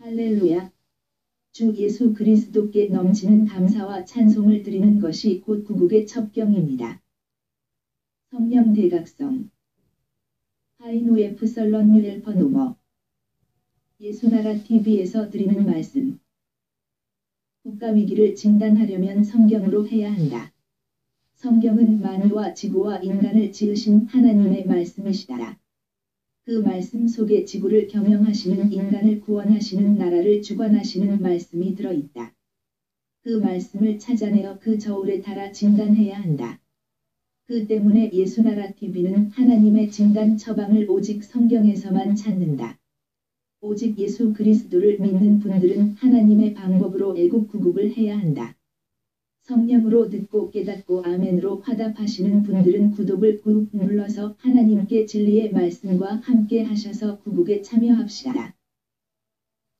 할렐루야. 주 예수 그리스도께 넘치는 감사와 찬송을 드리는 것이 곧 구국의 첩경입니다. 성령 대각성 하이노에프 설런 유엘퍼 노머 예수나라 TV에서 드리는 말씀. 국가위기를 진단하려면 성경으로 해야 한다. 성경은 만유와 지구와 인간을 지으신 하나님의 말씀이시다. 그 말씀 속에 지구를 경영하시는 인간을 구원하시는 나라를 주관하시는 말씀이 들어있다. 그 말씀을 찾아내어 그 저울에 달아 진단해야 한다. 그 때문에 예수나라 TV는 하나님의 진단 처방을 오직 성경에서만 찾는다. 오직 예수 그리스도를 믿는 분들은 하나님의 방법으로 애국 구국을 해야 한다. 성령으로 듣고 깨닫고 아멘으로 화답하시는 분들은 구독을 꾹 눌러서 하나님께 진리의 말씀과 함께 하셔서 구국에 참여합시다.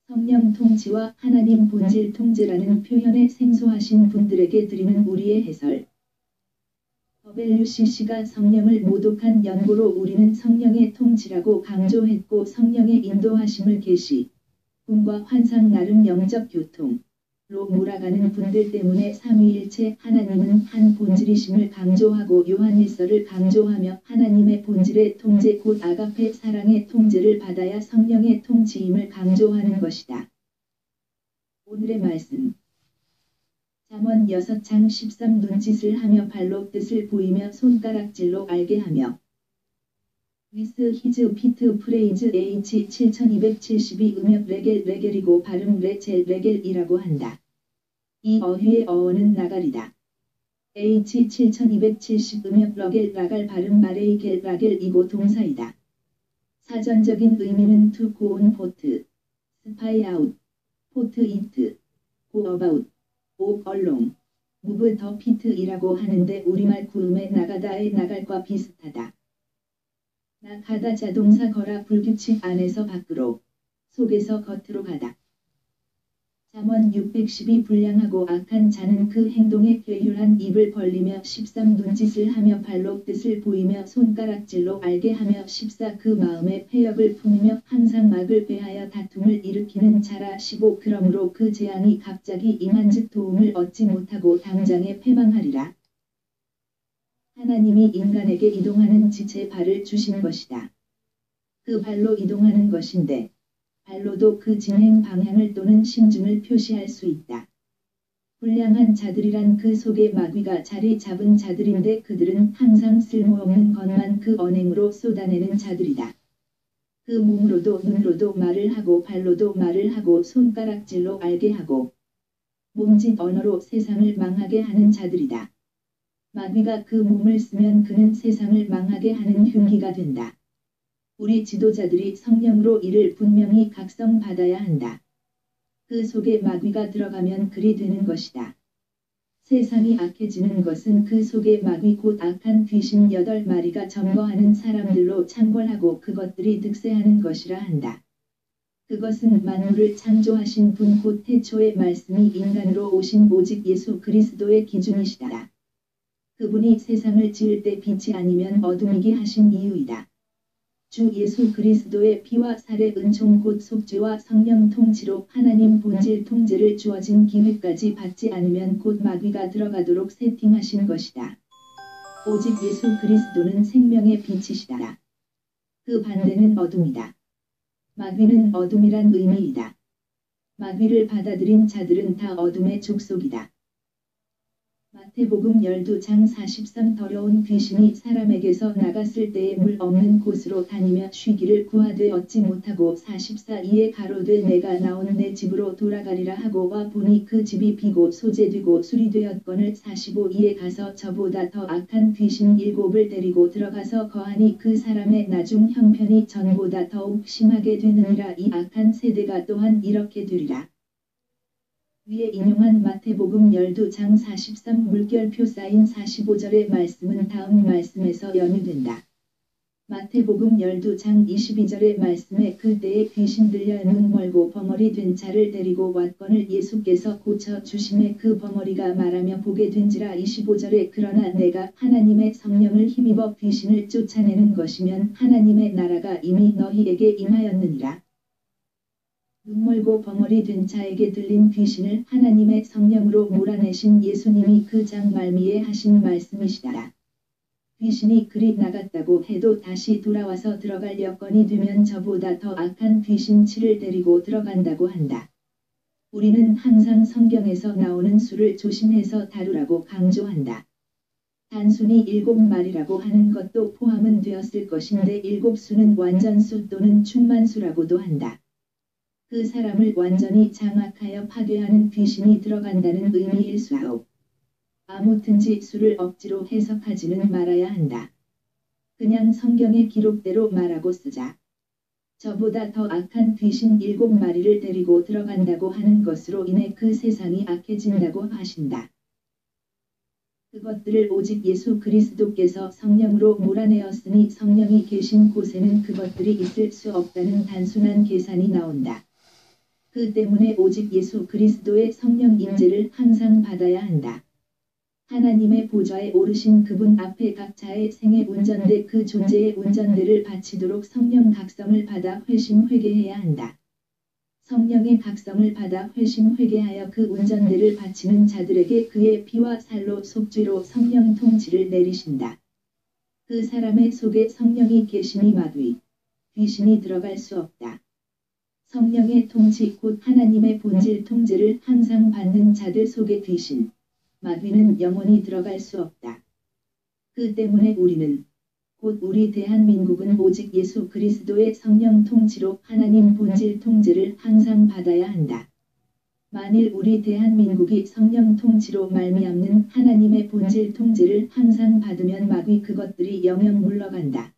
성령 통치와 하나님 본질 통제라는 표현에 생소하신 분들에게 드리는 우리의 해설. WCC가 성령을 모독한 연고로 우리는 성령의 통치라고 강조했고 성령의 인도하심을 계시, 꿈과 환상 나름 영적 교통, 로 몰아가는 분들 때문에 삼위일체 하나님은 한 본질이심을 강조하고 요한일서를 강조하며 하나님의 본질의 통제 곧 아가페 사랑의 통제를 받아야 성령의 통치임을 강조하는 것이다. 오늘의 말씀. 잠언 6장 13 눈짓을 하며 발로 뜻을 보이며 손가락질로 알게 하며 위스 히즈 피트 프레이즈 H 7272 음역 레겔이고 발음 레첼 레겔이라고 한다. 이 어휘의 어원은 나갈이다. H 7270 음역 러겔 라갈 발음 마레이겔 라겔이고 동사이다. 사전적인 의미는 to go on boat, spy out, put it, go about, walk along, move the pit이라고 하는데 우리말 구음의 나가다의 나갈과 비슷하다. 나가다 자동사 거라 불규칙 안에서 밖으로, 속에서 겉으로 가다. 잠언 612 불량하고 악한 자는 그 행동에 괴율한 입을 벌리며 13 눈짓을 하며 발로 뜻을 보이며 손가락질로 알게 하며 14 그 마음에 패역을 품으며 항상 막을 배하여 다툼을 일으키는 자라 15 그러므로 그 재앙이 갑자기 임한즉 도움을 얻지 못하고 당장에 패망하리라. 하나님이 인간에게 이동하는 지체 발을 주신 것이다. 그 발로 이동하는 것인데 발로도 그 진행 방향을 또는 심중을 표시할 수 있다. 불량한 자들이란 그 속에 마귀가 자리 잡은 자들인데 그들은 항상 쓸모없는 것만 그 언행으로 쏟아내는 자들이다. 그 몸으로도 눈으로도 말을 하고 발로도 말을 하고 손가락질로 알게 하고 몸짓 언어로 세상을 망하게 하는 자들이다. 마귀가 그 몸을 쓰면 그는 세상을 망하게 하는 흉기가 된다. 우리 지도자들이 성령으로 이를 분명히 각성받아야 한다. 그 속에 마귀가 들어가면 그리 되는 것이다. 세상이 악해지는 것은 그 속에 마귀 곧 악한 귀신 8마리가 점거하는 사람들로 창궐하고 그것들이 득세하는 것이라 한다. 그것은 만물을 창조하신 분 곧 태초의 말씀이 인간으로 오신 오직 예수 그리스도의 기준이시다. 그분이 세상을 지을 때 빛이 아니면 어둠이게 하신 이유이다. 주 예수 그리스도의 피와 살의 은총 곧 속죄와 성령 통치로 하나님 본질 통제를 주어진 기회까지 받지 않으면 곧 마귀가 들어가도록 세팅하신 것이다. 오직 예수 그리스도는 생명의 빛이시다. 그 반대는 어둠이다. 마귀는 어둠이란 의미이다. 마귀를 받아들인 자들은 다 어둠의 족속이다. 마태복음 12장 43 더러운 귀신이 사람에게서 나갔을 때에 물 없는 곳으로 다니며 쉬기를 구하되 얻지 못하고 44 이에 가로되 내가 나온 내 집으로 돌아가리라 하고 와 보니 그 집이 비고 소재되고 수리되었거늘 45 이에 가서 저보다 더 악한 귀신 7을 데리고 들어가서 거하니 그 사람의 나중 형편이 전보다 더욱 심하게 되느니라. 이 악한 세대가 또한 이렇게 되리라. 위에 인용한 마태복음 12장 43 물결표 쌓인 45절의 말씀은 다음 말씀에서 연유된다. 마태복음 12장 22절의 말씀에 그때에 귀신 들려 눈 멀고 버머리 된 자를 데리고 왔거늘 예수께서 고쳐 주심에 그 버머리가 말하며 보게 된지라. 25절에 그러나 내가 하나님의 성령을 힘입어 귀신을 쫓아내는 것이면 하나님의 나라가 이미 너희에게 임하였느니라. 눈멀고 벙어리 된 자에게 들린 귀신을 하나님의 성령으로 몰아내신 예수님이 그 장 말미에 하신 말씀이시다. 귀신이 그리 나갔다고 해도 다시 돌아와서 들어갈 여건이 되면 저보다 더 악한 귀신치를 데리고 들어간다고 한다. 우리는 항상 성경에서 나오는 수를 조심해서 다루라고 강조한다. 단순히 7마리라고 하는 것도 포함은 되었을 것인데 7수는 완전수 또는 충만수라고도 한다. 그 사람을 완전히 장악하여 파괴하는 귀신이 들어간다는 의미일 수하오. 아무튼지 수를 억지로 해석하지는 말아야 한다. 그냥 성경의 기록대로 말하고 쓰자. 저보다 더 악한 귀신 7마리를 데리고 들어간다고 하는 것으로 인해 그 세상이 악해진다고 하신다. 그것들을 오직 예수 그리스도께서 성령으로 몰아내었으니 성령이 계신 곳에는 그것들이 있을 수 없다는 단순한 계산이 나온다. 그 때문에 오직 예수 그리스도의 성령 임재를 항상 받아야 한다. 하나님의 보좌에 오르신 그분 앞에 각자의 생의 운전대 그 존재의 운전대를 바치도록 성령 각성을 받아 회심 회개해야 한다. 성령의 각성을 받아 회심 회개하여 그 운전대를 바치는 자들에게 그의 피와 살로 속죄로 성령 통치를 내리신다. 그 사람의 속에 성령이 계시니 마귀, 귀신이 들어갈 수 없다. 성령의 통치 곧 하나님의 본질 통제를 항상 받는 자들 속에 귀신, 마귀는 영원히 들어갈 수 없다. 그 때문에 우리는, 곧 우리 대한민국은 오직 예수 그리스도의 성령 통치로 하나님 본질 통제를 항상 받아야 한다. 만일 우리 대한민국이 성령 통치로 말미암는 하나님의 본질 통제를 항상 받으면 마귀 그것들이 영영 물러간다.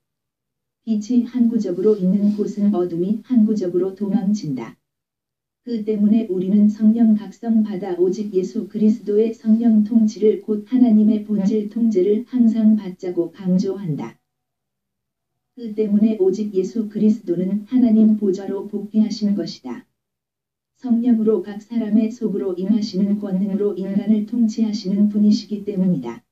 빛이 항구적으로 있는 곳은 어둠이 항구적으로 도망친다. 그 때문에 우리는 성령 각성 받아 오직 예수 그리스도의 성령 통치를 곧 하나님의 본질 통제를 항상 받자고 강조한다. 그 때문에 오직 예수 그리스도는 하나님 보좌로 복귀하신 것이다. 성령으로 각 사람의 속으로 임하시는 권능으로 인간을 통치하시는 분이시기 때문이다.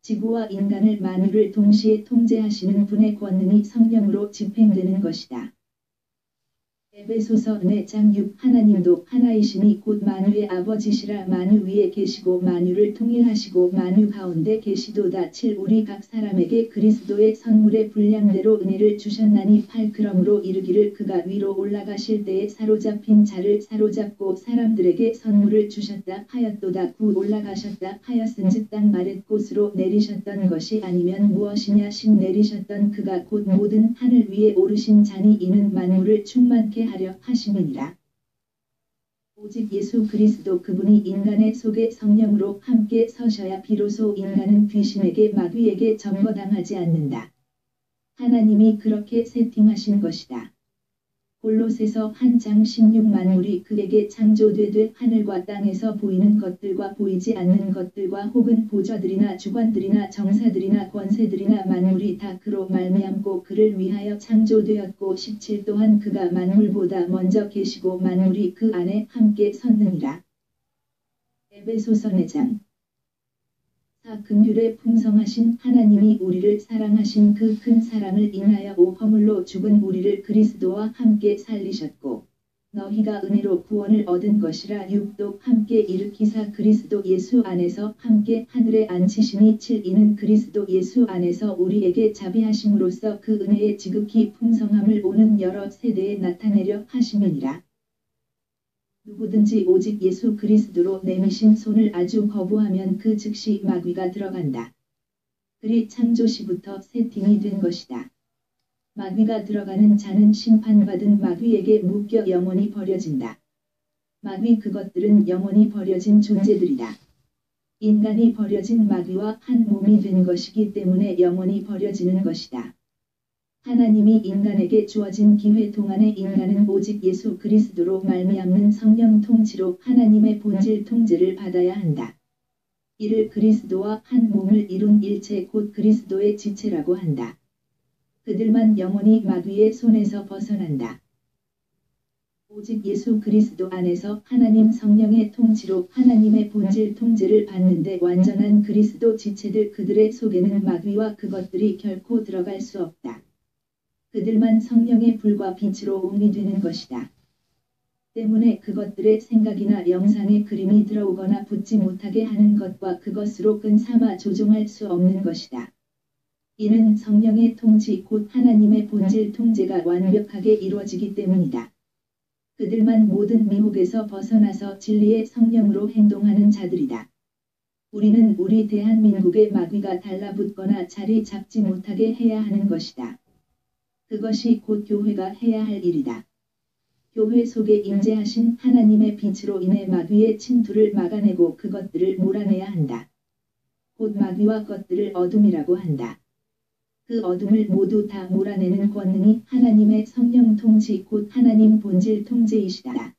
지구와 인간을 만유를 동시에 통제하시는 분의 권능이 성령으로 집행되는 것이다. 에베소서 4장 6 하나님도 하나이시니 곧 만유의 아버지시라 만유 위에 계시고 만유를 통일하시고 만유 가운데 계시도다 7 우리 각 사람에게 그리스도의 선물의 분량대로 은혜를 주셨나니 8 그러므로 이르기를 그가 위로 올라가실 때에 사로잡힌 자를 사로잡고 사람들에게 선물을 주셨다 하였도다 9 올라가셨다 하였은즉 땅 아랫곳으로 내리셨던 것이 아니면 무엇이냐 신 내리셨던 그가 곧 모든 하늘 위에 오르신 자니 이는 만물을 충만케 하려 하심이니라. 오직 예수 그리스도 그분이 인간의 속에 성령으로 함께 서셔야 비로소 인간은 귀신에게 마귀에게 점거당하지 않는다. 하나님이 그렇게 세팅하신 것이다. 골로새서 1장 16 만물이 그에게 창조되되 하늘과 땅에서 보이는 것들과 보이지 않는 것들과 혹은 보좌들이나 주관들이나 정사들이나 권세들이나 만물이 다 그로 말미암고 그를 위하여 창조되었고 17 또한 그가 만물보다 먼저 계시고 만물이 그 안에 함께 섰느니라. 에베소서 4장 4 긍휼에 풍성하신 하나님이 우리를 사랑하신 그 큰 사랑을 인하여 허물로 죽은 우리를 그리스도와 함께 살리셨고 너희가 은혜로 구원을 얻은 것이라 6도 함께 일으키사 그리스도 예수 안에서 함께 하늘에 앉히시니 7 이는 그리스도 예수 안에서 우리에게 자비하심으로써 그 은혜의 지극히 풍성함을 오는 여러 세대에 나타내려 하심이니라. 누구든지 오직 예수 그리스도로 내미신 손을 아주 거부하면 그 즉시 마귀가 들어간다. 그리 창조시부터 세팅이 된 것이다. 마귀가 들어가는 자는 심판받은 마귀에게 묶여 영원히 버려진다. 마귀 그것들은 영원히 버려진 존재들이다. 인간이 버려진 마귀와 한 몸이 된 것이기 때문에 영원히 버려지는 것이다. 하나님이 인간에게 주어진 기회 동안에 인간은 오직 예수 그리스도로 말미암는 성령 통치로 하나님의 본질 통제를 받아야 한다. 이를 그리스도와 한 몸을 이룬 일체 곧 그리스도의 지체라고 한다. 그들만 영원히 마귀의 손에서 벗어난다. 오직 예수 그리스도 안에서 하나님 성령의 통치로 하나님의 본질 통제를 받는데 완전한 그리스도 지체들 그들의 속에는 마귀와 그것들이 결코 들어갈 수 없다. 그들만 성령의 불과 빛으로 옴이 되는 것이다. 때문에 그것들의 생각이나 영상에 그림이 들어오거나 붙지 못하게 하는 것과 그것으로 끈 삼아 조종할 수 없는 것이다. 이는 성령의 통치 곧 하나님의 본질 통제가 완벽하게 이루어지기 때문이다. 그들만 모든 미혹에서 벗어나서 진리의 성령으로 행동하는 자들이다. 우리는 우리 대한민국의 마귀가 달라붙거나 자리 잡지 못하게 해야 하는 것이다. 그것이 곧 교회가 해야 할 일이다. 교회 속에 임재하신 하나님의 빛으로 인해 마귀의 침투를 막아내고 그것들을 몰아내야 한다. 곧 마귀와 것들을 어둠이라고 한다. 그 어둠을 모두 다 몰아내는 권능이 하나님의 성령 통치 곧 하나님 본질 통제이시다.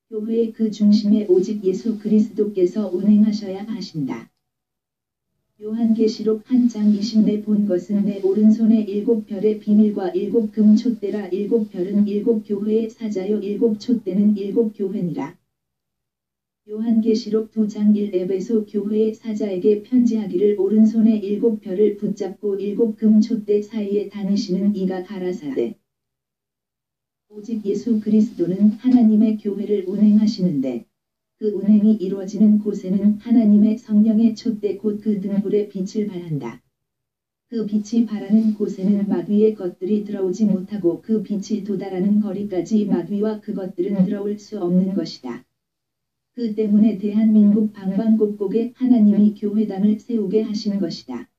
교회의 그 중심에 오직 예수 그리스도께서 운행하셔야 하신다. 요한계시록 1장 20내 본 것은 내 오른손에 7별의 비밀과 7금 촛대라. 7별은 7교회의 사자요 7촛대는 7교회니라. 요한계시록 2장 1 에베소 교회의 사자에게 편지하기를 오른손에 7별을 붙잡고 7금 촛대 사이에 다니시는 이가 가라사대. 오직 예수 그리스도는 하나님의 교회를 운행하시는데 그 운행이 이루어지는 곳에는 하나님의 성령의 촛대 곧 그 등불의 빛을 발한다. 그 빛이 발하는 곳에는 마귀의 것들이 들어오지 못하고 그 빛이 도달하는 거리까지 마귀와 그것들은 들어올 수 없는 것이다. 그 때문에 대한민국 방방곡곡에 하나님이 교회당을 세우게 하신 것이다.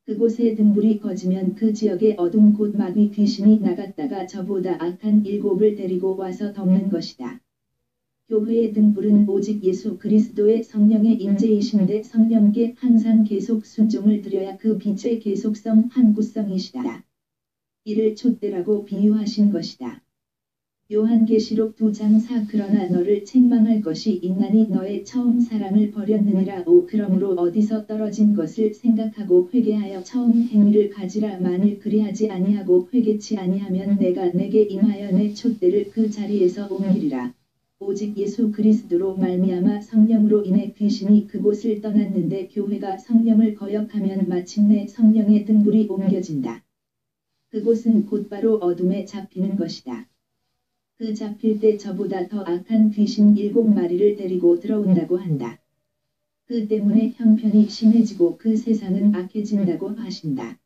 그곳에 등불이 꺼지면 그 지역의 어둠 곧 마귀 귀신이 나갔다가 저보다 악한 7을 데리고 와서 덮는 것이다. 교회의 등불은 오직 예수 그리스도의 성령의 임재이신데 성령께 항상 계속 순종을 드려야 그 빛의 계속성 항구성이시다. 이를 촛대라고 비유하신 것이다. 요한계시록 2장 4 그러나 너를 책망할 것이 있나니 너의 처음 사랑을 버렸느니라. 그러므로 어디서 떨어진 것을 생각하고 회개하여 처음 행위를 가지라. 만일 그리하지 아니하고 회개치 아니하면 내가 내게 임하여 내 촛대를 그 자리에서 옮기리라. 오직 예수 그리스도로 말미암아 성령으로 인해 귀신이 그곳을 떠났는데 교회가 성령을 거역하면 마침내 성령의 등불이 옮겨진다. 그곳은 곧바로 어둠에 잡히는 것이다. 그 잡힐 때 저보다 더 악한 귀신 7마리를 데리고 들어온다고 한다. 그 때문에 형편이 심해지고 그 세상은 악해진다고 하신다.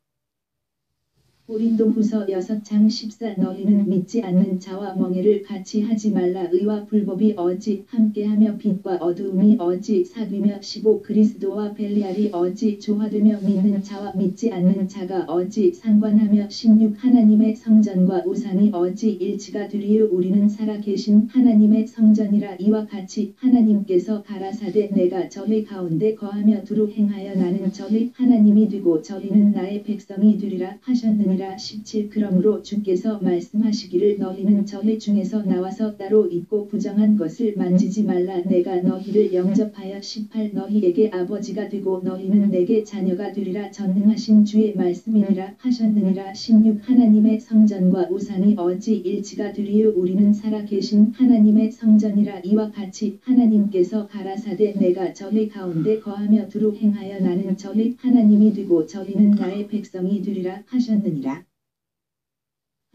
고린도후서 6장 14 너희는 믿지 않는 자와 멍에를 같이 하지 말라. 의와 불법이 어찌 함께하며 빛과 어두움이 어찌 사귀며 15 그리스도와 벨리알이 어찌 조화되며 믿는 자와 믿지 않는 자가 어찌 상관하며 16 하나님의 성전과 우상이 어찌 일치가 되리요. 우리는 살아계신 하나님의 성전이라. 이와 같이 하나님께서 가라사대 내가 저희 가운데 거하며 두루 행하여 나는 저희 하나님이 되고 저희는 나의 백성이 되리라 하셨느니라. 17 그러므로 주께서 말씀하시기를 너희는 저희 중에서 나와서 따로 있고 부정한 것을 만지지 말라. 내가 너희를 영접하여 18 너희에게 아버지가 되고 너희는 내게 자녀가 되리라. 전능하신 주의 말씀이니라 하셨느니라. 16 하나님의 성전과 우상이 어찌 일치가 되리요. 우리는 살아계신 하나님의 성전이라. 이와 같이 하나님께서 가라사대 내가 저희 가운데 거하며 두루 행하여 나는 저희 하나님이 되고 저희는 나의 백성이 되리라 하셨느니라.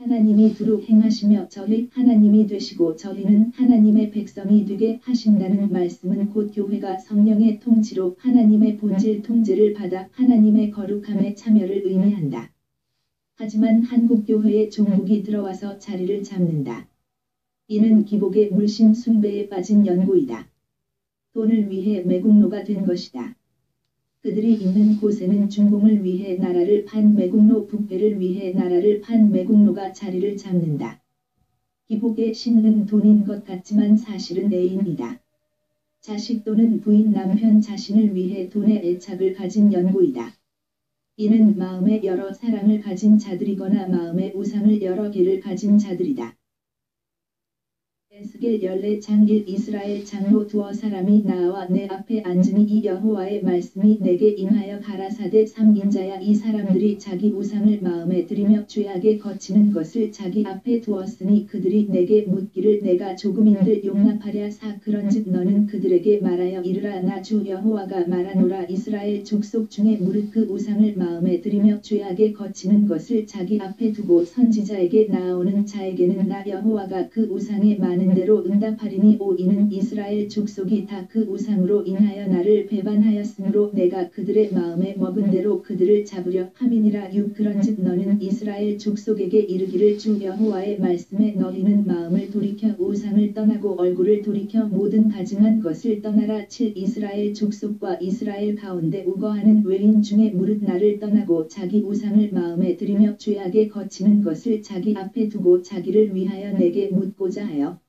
하나님이 두루 행하시며 저희 하나님이 되시고 저희는 하나님의 백성이 되게 하신다는 말씀은 곧 교회가 성령의 통치로 하나님의 본질 통제를 받아 하나님의 거룩함에 참여를 의미한다. 하지만 한국교회에 종북이 들어와서 자리를 잡는다. 이는 기복의 물신 숭배에 빠진 연고이다. 돈을 위해 매국노가 된 것이다. 그들이 있는 곳에는 중공을 위해 나라를 판 매국노 부패를 위해 나라를 판 매국노가 자리를 잡는다. 기복의 신은 돈인 것 같지만 사실은 애인이다. 자식 또는 부인 남편 자신을 위해 돈의 애착을 가진 연고이다. 이는 마음에 여러 사랑을 가진 자들이거나 마음에 우상을 여러 개를 가진 자들이다. 에스겔 14장 1 이스라엘 장로 두어 사람이 나와 내 앞에 앉으니 이 여호와의 말씀이 내게 임하여 가라사대 3인자야 이 사람들이 자기 우상을 마음에 들이며 죄악에 거치는 것을 자기 앞에 두었으니 그들이 내게 묻기를 내가 조금인들 용납하랴 그런즉 너는 그들에게 말하여 이르라 나 주 여호와가 말하노라 이스라엘 족속 중에 무릇 그 우상을 마음에 들이며 죄악에 거치는 것을 자기 앞에 두고 선지자에게 나아오는 자에게는 나 여호와가 그 우상에 많은 대로 응답하리니 이는 이스라엘 족속이 다 그 우상으로 인하여 나를 배반하였으므로 내가 그들의 마음에 먹은 대로 그들을 잡으려 함이니라 6 그런즉 너는 이스라엘 족속에게 이르기를 주 여호와의 말씀에 너희는 마음을 돌이켜 우상을 떠나고 얼굴을 돌이켜 모든 가증한 것을 떠나라 7 이스라엘 족속과 이스라엘 가운데 우거하는 외인 중에 무릇 나를 떠나고 자기 우상을 마음에 들이며 죄악에 거치는 것을 자기 앞에 두고 자기를 위하여 내게 묻고자 하여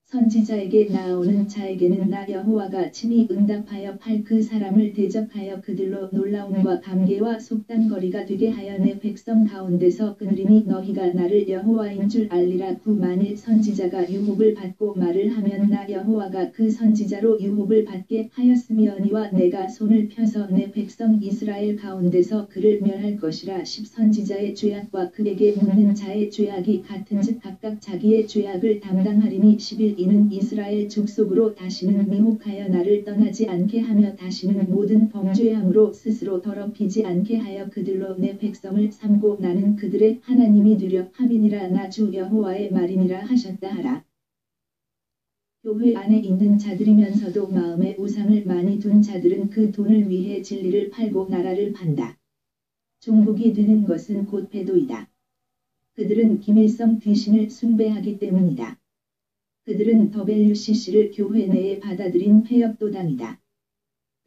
선지자에게 나아오는 자에게는 나 여호와가 친히 응답하여 팔 그 사람을 대적하여 그들로 놀라움과 감개와 속단거리가 되게 하여 내 백성 가운데서 끊으리니 너희가 나를 여호와인 줄 알리라 9 만일 선지자가 유혹을 받고 말을 하면 나 여호와가 그 선지자로 유혹을 받게 하였으며니와 내가 손을 펴서 내 백성 이스라엘 가운데서 그를 멸할 것이라 10 선지자의 죄악과 그에게 묻는 자의 죄악이 같은즉 각각 자기의 죄악을 담당하리니 11 이는 이스라엘 족속으로 다시는 미혹하여 나를 떠나지 않게 하며 다시는 모든 범죄함으로 스스로 더럽히지 않게 하여 그들로 내 백성을 삼고 나는 그들의 하나님이 되려 함이니라 나 주 여호와의 말이니라 하셨다 하라. 교회 안에 있는 자들이면서도 마음에 우상을 많이 둔 자들은 그 돈을 위해 진리를 팔고 나라를 판다. 종북이 되는 것은 곧 배도이다. 그들은 기밀성 귀신을 숭배하기 때문이다. 그들은 WCC를 교회 내에 받아들인 폐역도당이다.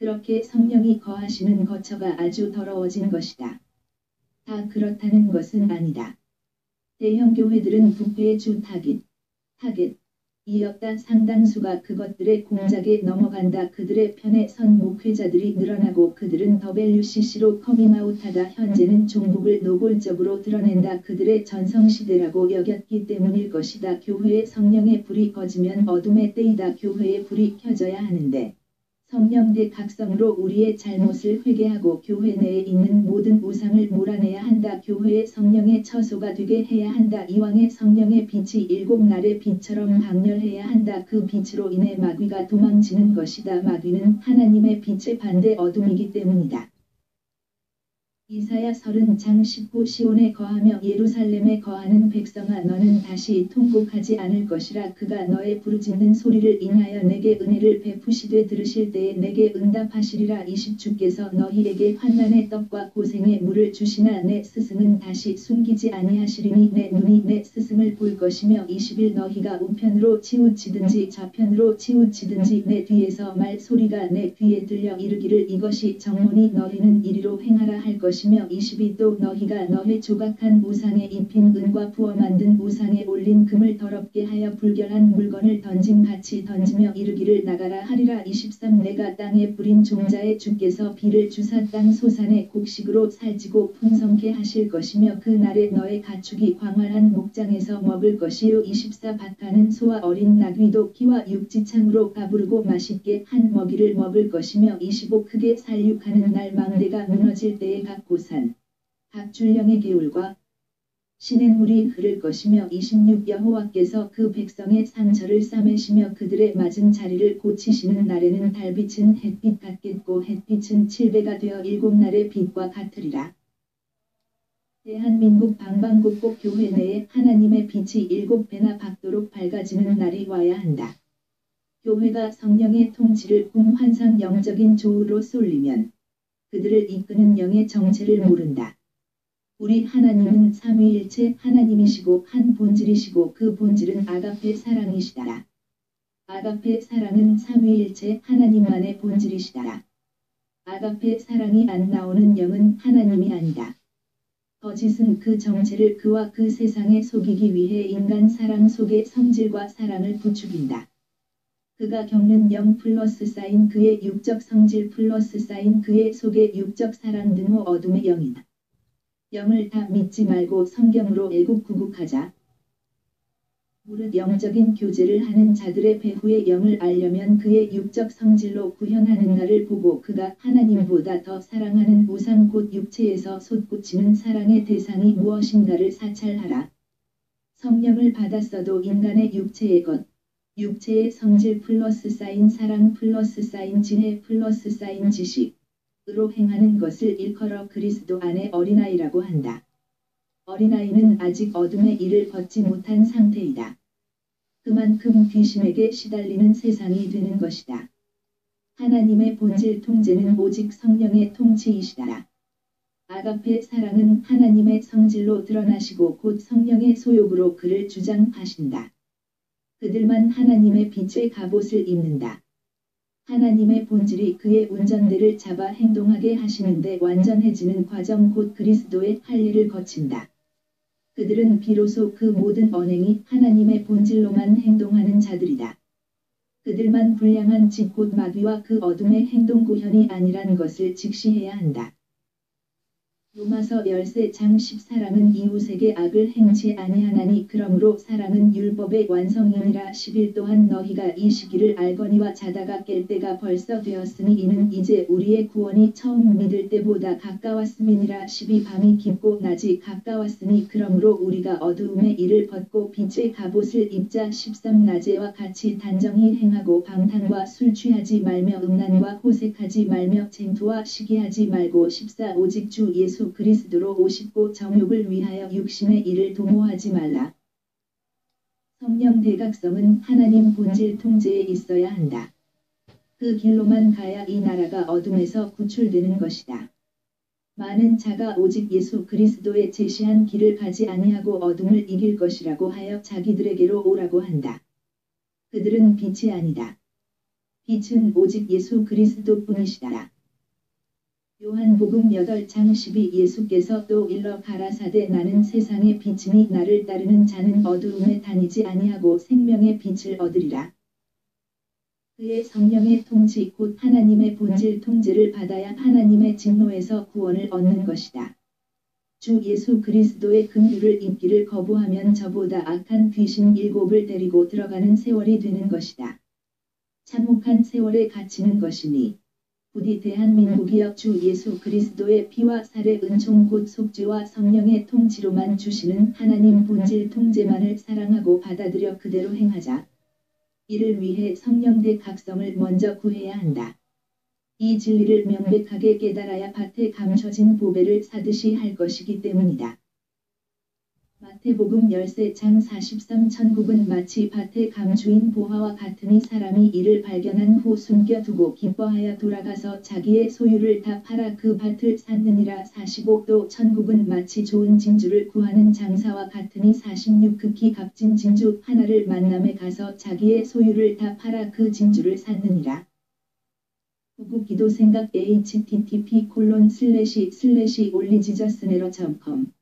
그렇게 성령이 거하시는 거처가 아주 더러워진 것이다. 다 그렇다는 것은 아니다. 대형 교회들은 부패의 주 타깃이었다. 상당수가 그것들의 공작에 넘어간다. 그들의 편에 선 목회자들이 늘어나고 그들은 WCC로 커밍아웃하다. 현재는 종북을 노골적으로 드러낸다. 그들의 전성시대라고 여겼기 때문일 것이다. 교회의 성령의 불이 꺼지면 어둠의 때이다. 교회의 불이 켜져야 하는데 성령대 각성으로 우리의 잘못을 회개하고 교회 내에 있는 모든 우상을 몰아내야 한다. 교회의 성령의 처소가 되게 해야 한다. 이왕의 성령의 빛이 일곱 날의 빛처럼 강렬해야 한다. 그 빛으로 인해 마귀가 도망치는 것이다. 마귀는 하나님의 빛의 반대 어둠이기 때문이다. 이사야 30장 19 시온에 거하며 예루살렘에 거하는 백성아 너는 다시 통곡하지 않을 것이라. 그가 너의 부르짖는 소리를 인하여 내게 은혜를 베푸시되 들으실 때에 내게 응답하시리라. 20 주께서 너희에게 환난의 떡과 고생의 물을 주시나 내 스승은 다시 숨기지 아니하시리니 내 눈이 내 스승을 볼 것이며 21 너희가 우편으로 치우치든지 좌편으로 치우치든지 내 뒤에서 말 소리가 내 귀에 들려 이르기를 이것이 정론이 너희는 이리로 행하라 할 것이며 22또 너희가 너희 조각한 우상에 입힌 은과 부어 만든 우상에 올린 금을 더럽게 하여 불결한 물건을 던짐같이 던지며 이르기를 나가라 하리라. 23 내가 땅에 뿌린 종자의 주께서 비를 주사 땅 소산의 곡식으로 살찌고 풍성케 하실 것이며 그 날에 너의 가축이 광활한 목장에서 먹을 것이요 24 밭가는 소와 어린 나귀도 키와 육지창으로 가부르고 맛있게 한 먹이를 먹을 것이며 25 크게 살육하는 날 망대가 무너질 때에 각 고산 각 줄령의 개울과 시냇물이 흐를 것이며 26 여호와께서 그 백성의 상처를 싸매시며 그들의 맞은 자리를 고치시는 날에는 달빛은 햇빛 같겠고 햇빛은 7배가 되어 7날의 빛과 같으리라. 대한민국 방방곡곡 교회 내에 하나님의 빛이 7배나 밝도록 밝아지는 날이 와야 한다. 교회가 성령의 통치를 꿈 환상 영적인 조우로 쏠리면 그들을 이끄는 영의 정체를 모른다. 우리 하나님은 삼위일체 하나님이시고 한 본질이시고 그 본질은 아가페 사랑이시다라. 아가페 사랑은 삼위일체 하나님만의 본질이시다라. 아가페 사랑이 안 나오는 영은 하나님이 아니다. 거짓은 그 정체를 그와 그 세상에 속이기 위해 인간 사랑 속에 성질과 사랑을 부추긴다. 그가 겪는 영 플러스 사인 그의 육적 성질 플러스 사인 그의 속의 육적 사랑 등호 어둠의 영이다. 영을 다 믿지 말고 성경으로 애국구국하자. 무릇 영적인 교제를 하는 자들의 배후의 영을 알려면 그의 육적 성질로 구현하는가를 보고 그가 하나님보다 더 사랑하는 우상 곧 육체에서 솟구치는 사랑의 대상이 무엇인가를 사찰하라. 성령을 받았어도 인간의 육체의 것, 육체의 성질 플러스 사인 사랑 플러스 사인 지혜 플러스 사인 지식으로 행하는 것을 일컬어 그리스도 안의 어린아이라고 한다. 어린아이는 아직 어둠의 일을 벗지 못한 상태이다. 그만큼 귀신에게 시달리는 세상이 되는 것이다. 하나님의 본질 통제는 오직 성령의 통치이시다. 아가페 사랑은 하나님의 성질로 드러나시고 곧 성령의 소욕으로 그를 주장하신다. 그들만 하나님의 빛의 갑옷을 입는다. 하나님의 본질이 그의 운전대를 잡아 행동하게 하시는데 완전해지는 과정 곧 그리스도의 할례를 거친다. 그들은 비로소 그 모든 언행이 하나님의 본질로만 행동하는 자들이다. 그들만 불량한 짓 곧 마귀와 그 어둠의 행동 구현이 아니란 것을 직시해야 한다. 로마서 13장 10사랑은 이웃에게 악을 행치 아니하나니 그러므로 사랑은 율법의 완성이니라 11 또한 너희가 이 시기를 알거니와 자다가 깰 때가 벌써 되었으니 이는 이제 우리의 구원이 처음 믿을 때보다 가까웠음이니라 12 밤이 깊고 낮이 가까웠으니 그러므로 우리가 어두움의 일을 벗고 빛의 갑옷을 입자 13 낮에와 같이 단정히 행하고 방탕과 술 취하지 말며 음란과 호색하지 말며 쟁투와 시기하지 말고 14 오직 주 예수 그리스도로 오십고 정욕을 위하여 육신의 일을 도모하지 말라. 성령 대각성은 하나님 본질 통제에 있어야 한다. 그 길로만 가야 이 나라가 어둠에서 구출되는 것이다. 많은 자가 오직 예수 그리스도의 제시한 길을 가지 아니하고 어둠을 이길 것이라고 하여 자기들에게로 오라고 한다. 그들은 빛이 아니다. 빛은 오직 예수 그리스도뿐이시다. 요한복음 8장 12 예수께서 또 일러 가라사대 나는 세상의 빛이니 나를 따르는 자는 어두움에 다니지 아니하고 생명의 빛을 얻으리라. 그의 성령의 통치 곧 하나님의 본질 통제를 받아야 하나님의 진노에서 구원을 얻는 것이다. 주 예수 그리스도의 긍휼을 입기를 거부하면 저보다 악한 귀신 7을 데리고 들어가는 세월이 되는 것이다. 참혹한 세월에 갇히는 것이니 부디 대한민국이여 주 예수 그리스도의 피와 살의 은총 곧 속죄와 성령의 통치로만 주시는 하나님 본질 통제만을 사랑하고 받아들여 그대로 행하자. 이를 위해 성령 대각성을 먼저 구해야 한다. 이 진리를 명백하게 깨달아야 밭에 감춰진 보배를 사듯이 할 것이기 때문이다. 마태복음 13장 43 천국은 마치 밭에 감추인 보화와 같으니 사람이 이를 발견한 후 숨겨두고 기뻐하여 돌아가서 자기의 소유를 다 팔아 그 밭을 샀느니라 45 또 천국은 마치 좋은 진주를 구하는 장사와 같으니 46 극히 값진 진주 하나를 만남에 가서 자기의 소유를 다 팔아 그 진주를 샀느니라. 구국기도 생각 http://올리지저스네러.com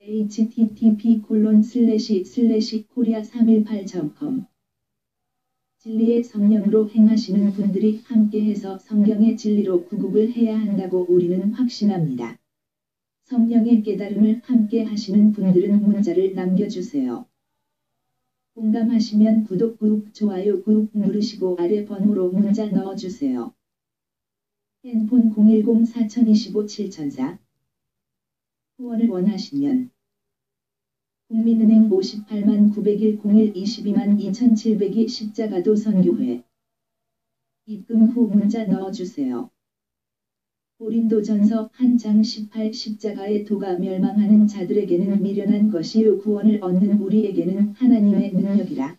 http://korea318.com 진리의 성령으로 행하시는 분들이 함께해서 성경의 진리로 구국을 해야 한다고 우리는 확신합니다. 성령의 깨달음을 함께 하시는 분들은 문자를 남겨주세요. 공감하시면 구독 꾹 좋아요 꾹 누르시고 아래 번호로 문자 넣어주세요. 핸폰 010-4025-7004 후원을 원하시면 국민은행 58만 901 01 22만 2702 십자가도 선교회 입금 후 문자 넣어주세요. 고린도전서 1장 18 십자가의 도가 멸망하는 자들에게는 미련한 것이요 구원을 얻는 우리에게는 하나님의 능력이라.